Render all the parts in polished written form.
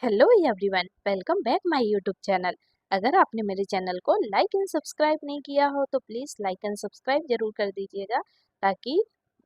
Hello everyone, welcome back my YouTube channel. अगर आपने मेरे चैनल को लाइक एंड सब्सक्राइब नहीं किया हो तो प्लीज़ लाइक एंड सब्सक्राइब जरूर कर दीजिएगा ताकि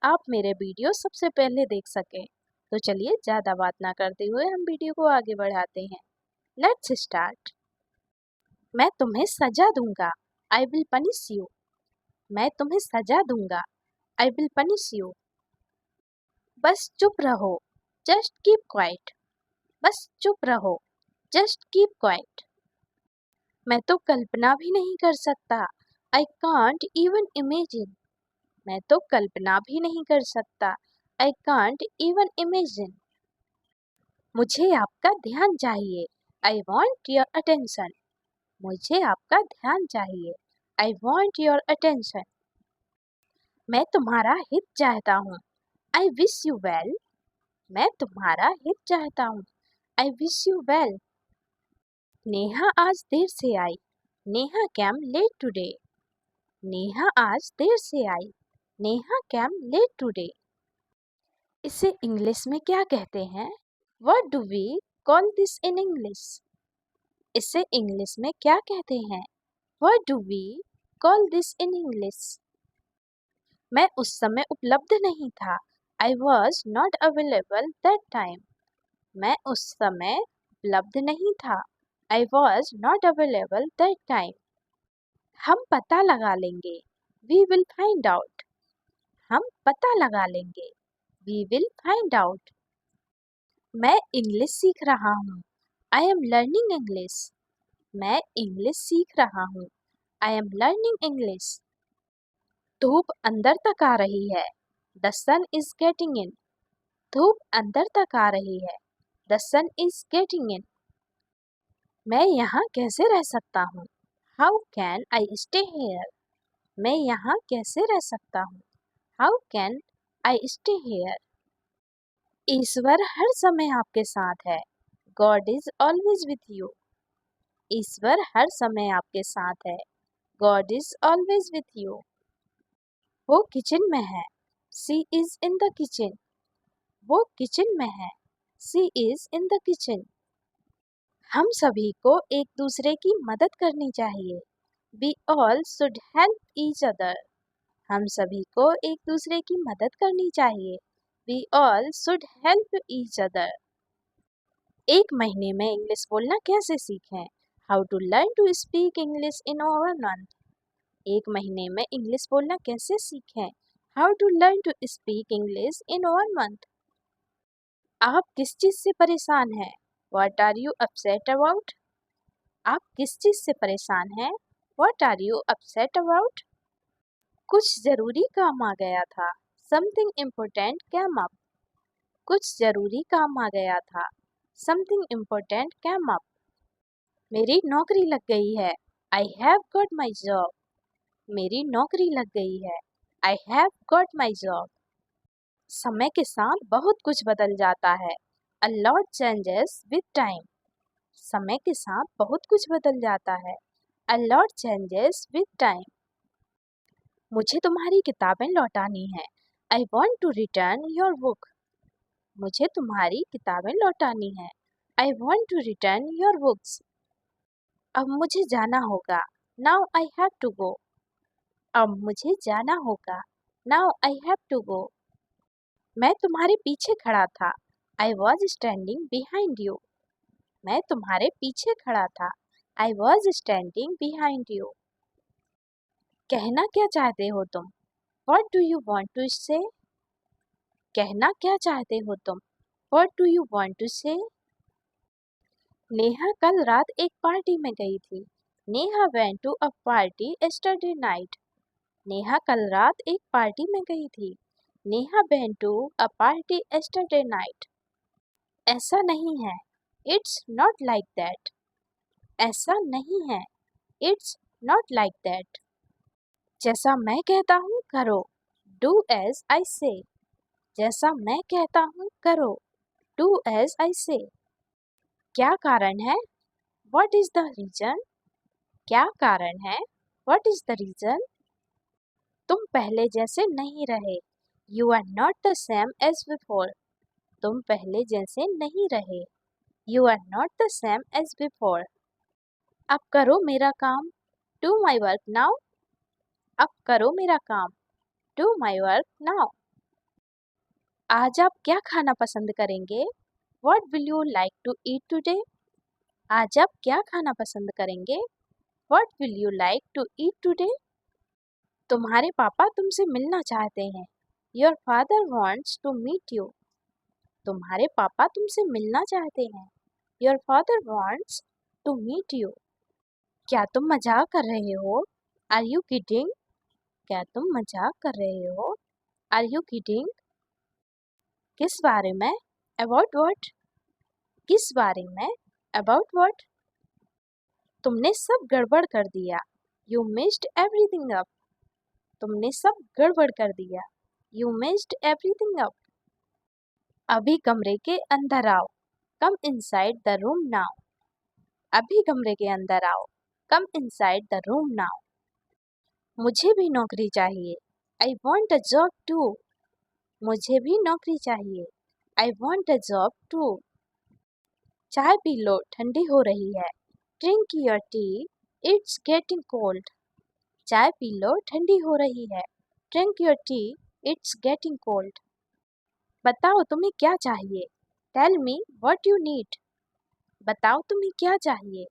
आप मेरे वीडियो सबसे पहले देख सकें। तो चलिए ज़्यादा बात ना करते हुए हम वीडियो को आगे बढ़ाते हैं। Let's start. मैं तुम्हें सजा दूंगा, आई विल पनिश यू। मैं तुम्हें सजा दूंगा, आई विल पनिश यू। बस चुप रहो, जस्ट कीप क्वाइट। बस चुप रहो, जस्ट कीप क्वाइट। मैं तो कल्पना भी नहीं कर सकता, आई कांट इवन इमेजिन। मैं तो कल्पना भी नहीं कर सकता, आई कांट इवन इमेजिन। मुझे आपका ध्यान चाहिए, आई वॉन्ट योर अटेंशन। मुझे आपका ध्यान चाहिए, आई वॉन्ट योर अटेंशन। मैं तुम्हारा हित चाहता हूँ, आई विश यू वेल। मैं तुम्हारा हित चाहता हूँ, I wish you well. Neha आज देर से आई, Neha came late today. Neha आज देर से आई, नेहा कैम लेट टुडे। इसे इंग्लिश में क्या कहते हैं? What do we call this in English? इसे इंग्लिश में क्या कहते हैं? What do we call this in English? मैं उस समय उपलब्ध नहीं था, I was not available that time. मैं उस समय उपलब्ध नहीं था, I was not available that time. हम पता लगा लेंगे, वी विल फाइंड आउट। हम पता लगा लेंगे, वी विल फाइंड आउट। मैं इंग्लिश सीख रहा हूँ, आई एम लर्निंग इंग्लिश। मैं इंग्लिश सीख रहा हूँ, आई एम लर्निंग इंग्लिश। धूप अंदर तक आ रही है, the sun is getting in. धूप अंदर तक आ रही है, the sun is getting in. मैं यहाँ कैसे रह सकता हूँ? How can I stay here? मैं यहाँ कैसे रह सकता हूँ? How can I stay here? ईश्वर हर समय आपके साथ है, God is always with you. ईश्वर हर समय आपके साथ है, God is always with you. वो किचन में है, she is in the kitchen. वो किचन में है, she is in the kitchen. हम सभी को एक दूसरे की मदद करनी चाहिए, we all should help each other. हम सभी को एक दूसरे की मदद करनी चाहिए, we all should help each other. एक महीने में इंग्लिश बोलना कैसे सीखें? How to learn to speak English in 1 month. एक महीने में इंग्लिश बोलना कैसे सीखें? How to learn to speak English in 1 month. आप किस चीज़ से परेशान हैं? What are you upset about? आप किस चीज़ से परेशान हैं? What are you upset about? कुछ जरूरी काम आ गया था, समथिंग इम्पोर्टेंट कैम अप। कुछ जरूरी काम आ गया था, समथिंग इम्पोर्टेंट कैम अप। मेरी नौकरी लग गई है, I have got my job. मेरी नौकरी लग गई है, I have got my job. समय के साथ बहुत कुछ बदल जाता है, a lot changes with time. समय के साथ बहुत कुछ बदल जाता है, a lot changes with time. मुझे तुम्हारी किताबें लौटानी है, I want to return your book. मुझे तुम्हारी किताबें लौटानी है, I want to return your books. अब मुझे जाना होगा, now I have to go. अब मुझे जाना होगा, now I have to go. मैं तुम्हारे पीछे खड़ा था, I was standing behind you. मैं तुम्हारे पीछे खड़ा था, I was standing behind you. कहना क्या चाहते हो तुम? What do you want to say? कहना क्या चाहते हो तुम? What do you want to say? Neha कल रात एक पार्टी में गई थी, Neha went to a party yesterday night. Neha कल रात एक पार्टी में गई थी, Neha went to a party yesterday night. ऐसा नहीं है, इट्स नॉट लाइक दैट। ऐसा नहीं है, इट्स नॉट लाइक दैट। जैसा मैं कहता हूँ करो, डू एज आई से। जैसा मैं कहता हूँ करो, डू एज आई से। क्या कारण है? What is the reason? क्या कारण है? What is the reason? तुम पहले जैसे नहीं रहे, you are not the same as before. तुम पहले जैसे नहीं रहे, You are not the same as before. अब करो मेरा काम. Do my work now. अब करो मेरा काम. Do my work now. आज आप क्या खाना पसंद करेंगे? What will you like to eat today? आज आप क्या खाना पसंद करेंगे? What will you like to eat today? तुम्हारे पापा तुमसे मिलना चाहते हैं. Your father wants to meet you. तुम्हारे पापा तुमसे मिलना चाहते हैं. Your father wants to meet you. क्या तुम मजाक कर रहे हो? Are you kidding? क्या तुम मजाक कर रहे हो? Are you kidding? किस बारे में? About what? किस बारे में? About what? तुमने सब गड़बड़ कर दिया. You messed everything up. तुमने सब गड़बड़ कर दिया. You messed everything up. अभी कमरे के अंदर आओ. Come inside the room now. अभी कमरे के अंदर आओ. Come inside the room now. मुझे भी नौकरी चाहिए. I want a job too. मुझे भी नौकरी चाहिए. I want a job too. चाय पी लो, ठंडी हो रही है. Drink your tea. It's getting cold. चाय पी लो, ठंडी हो रही है. Drink your tea. It's getting cold. बताओ तुम्हें क्या चाहिए. Tell me what you need. बताओ तुम्हें क्या चाहिए.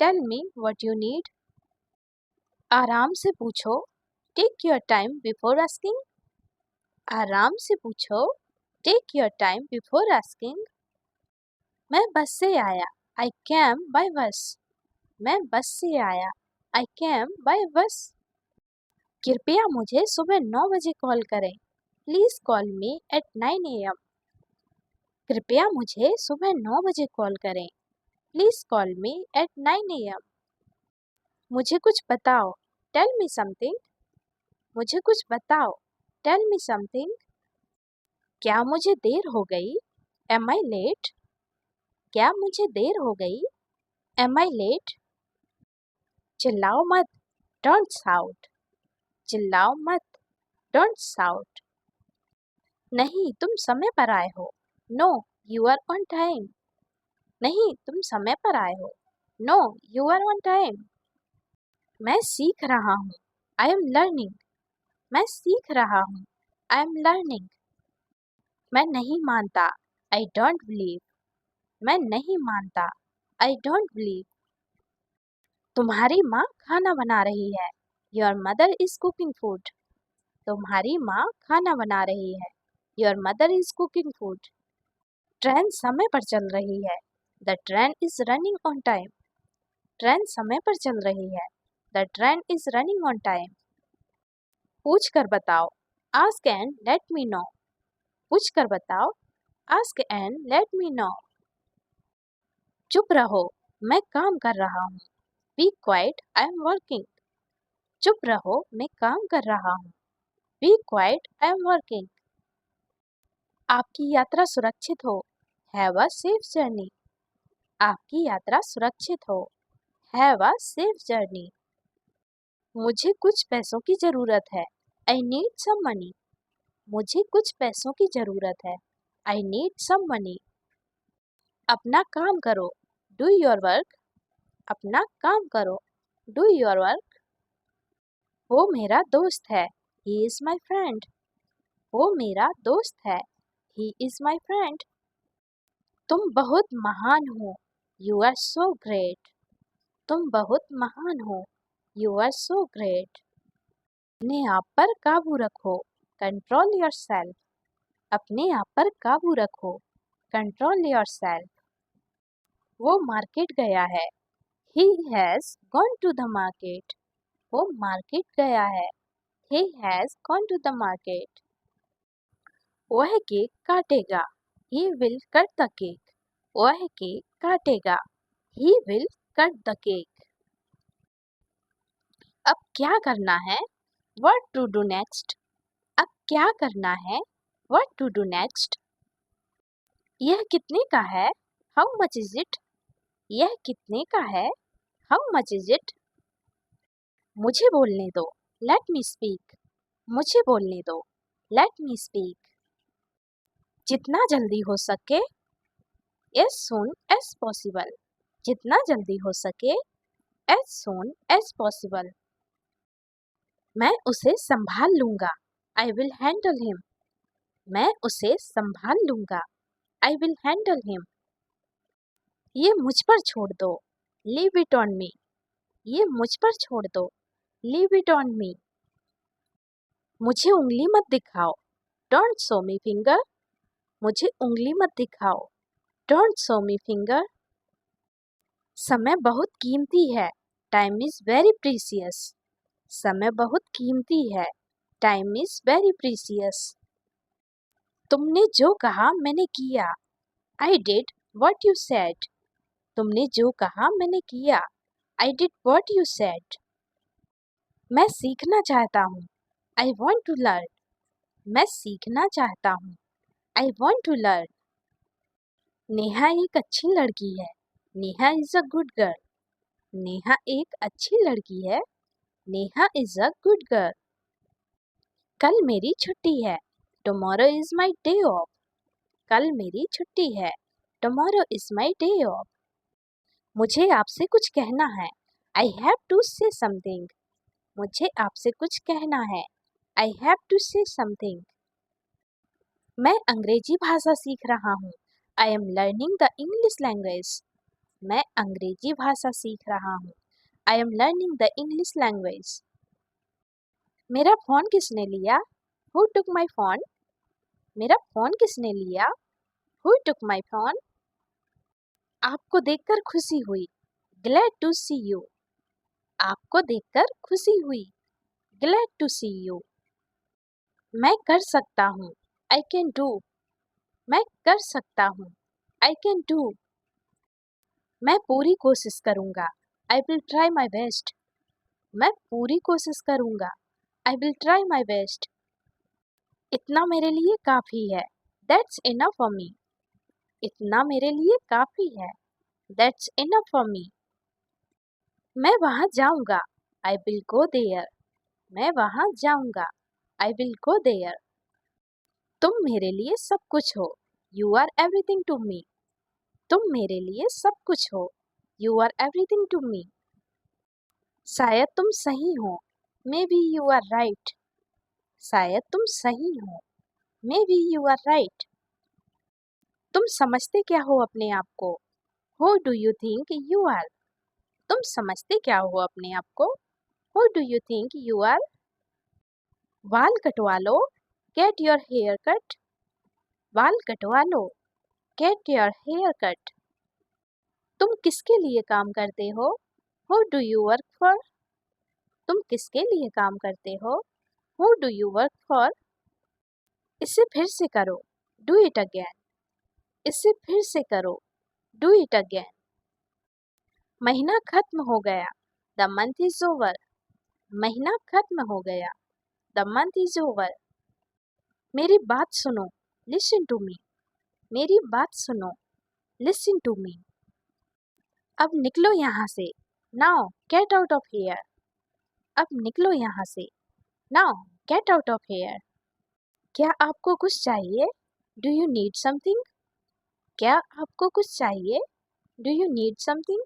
Tell me what you need. आराम से पूछो. Take your time before asking. आराम से पूछो. Take your time before asking. मैं बस से आया. I came by bus. मैं बस से आया. I came by bus. कृपया मुझे सुबह 9 बजे कॉल करें. Please call me at 9 a.m. कृपया मुझे सुबह 9 बजे कॉल करें. Please call me at 9 a.m. मुझे कुछ बताओ. Tell me something. मुझे कुछ बताओ. Tell me something. क्या मुझे देर हो गई? Am I late? क्या मुझे देर हो गई? Am I late? चिल्लाओ मत. Don't shout. चिल्लाओ मत. Don't shout. नहीं, तुम समय पर आए हो. No, you are on time. नहीं, तुम समय पर आए हो. No, you are on time. मैं सीख रहा हूँ. I am learning. मैं सीख रहा हूँ. I am learning. मैं नहीं मानता. I don't believe. मैं नहीं मानता. I don't believe. तुम्हारी माँ खाना बना रही है. Your mother is cooking food. तुम्हारी माँ खाना बना रही है. Your mother is cooking food. Train समय पर चल रही है. The train is running on time. Train समय पर चल रही है. The train is running on time. पूछ कर बताओ. Ask and let me know. पूछ कर बताओ. Ask and let me know. चुप रहो. मैं काम कर रहा हूँ. Be quiet. I am working. चुप रहो. मैं काम कर रहा हूँ. Be quiet. I am working. आपकी यात्रा सुरक्षित हो. Have a safe journey. आपकी यात्रा सुरक्षित हो. Have a safe journey. मुझे कुछ पैसों की ज़रूरत है. I need some money. मुझे कुछ पैसों की ज़रूरत है. I need some money. अपना काम करो. Do your work. अपना काम करो. Do your work. वो मेरा दोस्त है. He is my friend. वो मेरा दोस्त है. He is my friend. तुम बहुत महान हो. You are so great. तुम बहुत महान हो. You are so great. अपने आप पर काबू रखो. Control yourself. अपने आप पर काबू रखो. Control yourself. वो मार्केट गया है. He has gone to the market. वो मार्केट गया है. He has gone to the market. वह केक काटेगा. He will cut the cake. वह केक काटेगा. He will cut the cake. अब क्या करना है? What to do next? अब क्या करना है? What to do next? यह कितने का है? How much is it? यह कितने का है? How much is it? मुझे बोलने दो. Let me speak. मुझे बोलने दो. Let me speak. जितना जल्दी हो सके. as soon as possible, जितना जल्दी हो सके, as soon as possible. मैं उसे संभाल लूंगा, I will handle him. मैं उसे संभाल लूंगा, I will handle him. ये मुझ पर छोड़ दो, leave it on me. ये मुझ पर छोड़ दो, leave it on me. मुझे उंगली मत दिखाओ, don't show me finger. मुझे उंगली मत दिखाओ, don't show me finger. समय बहुत कीमती है, time is very precious. समय बहुत कीमती है, time is very precious. तुमने जो कहा मैंने किया, I did what you said. तुमने जो कहा मैंने किया, I did what you said. मैं सीखना चाहता हूँ, I want to learn. मैं सीखना चाहता हूँ, I want to learn. Neha एक अच्छी लड़की है, Neha is a good girl. Neha एक अच्छी लड़की है, Neha is a good girl. कल मेरी छुट्टी है, tomorrow is my day off. कल मेरी छुट्टी है, tomorrow is my day off. मुझे आपसे कुछ कहना है, I have to say something. मुझे आपसे कुछ कहना है, I have to say something. मैं अंग्रेजी भाषा सीख रहा हूँ, I am learning the English language. मैं अंग्रेजी भाषा सीख रहा हूँ, I am learning the English language. मेरा फ़ोन किसने लिया? Who took my phone? मेरा फ़ोन किसने लिया? Who took my phone? आपको देखकर खुशी हुई, Glad to see you. आपको देखकर खुशी हुई, Glad to see you. मैं कर सकता हूँ, I can do. मैं कर सकता हूँ, I can do. मैं पूरी कोशिश करूँगा, I will try my best. मैं पूरी कोशिश करूँगा, I will try my best. इतना मेरे लिए काफ़ी है, That's enough for me. इतना मेरे लिए काफ़ी है, That's enough for me. मैं वहाँ जाऊँगा, I will go there. मैं वहाँ जाऊँगा, I will go there. तुम मेरे लिए सब कुछ हो, You are everything to me. तुम मेरे लिए सब कुछ हो, You are everything to me. शायद तुम सही हो, Maybe you are right. शायद तुम सही हो, Maybe you are right. तुम समझते क्या हो अपने आप को, Who do you think you are? तुम समझते क्या हो अपने आप को, Who do you think you are? बाल कटवा लो, Get your hair cut. बाल कटवा लो, Get your hair cut. तुम किसके लिए काम करते हो, Who do you work for? तुम किसके लिए काम करते हो, Who do you work for? इसे फिर से करो, Do it again. इसे फिर से करो, Do it again. महीना खत्म हो गया, The month is over. महीना खत्म हो गया, The month is over. मेरी बात सुनो, Listen to me. मेरी बात सुनो, Listen to me. अब निकलो यहाँ से, Now get out of here. अब निकलो यहाँ से, Now get out of here. क्या आपको कुछ चाहिए, Do you need something? क्या आपको कुछ चाहिए, Do you need something?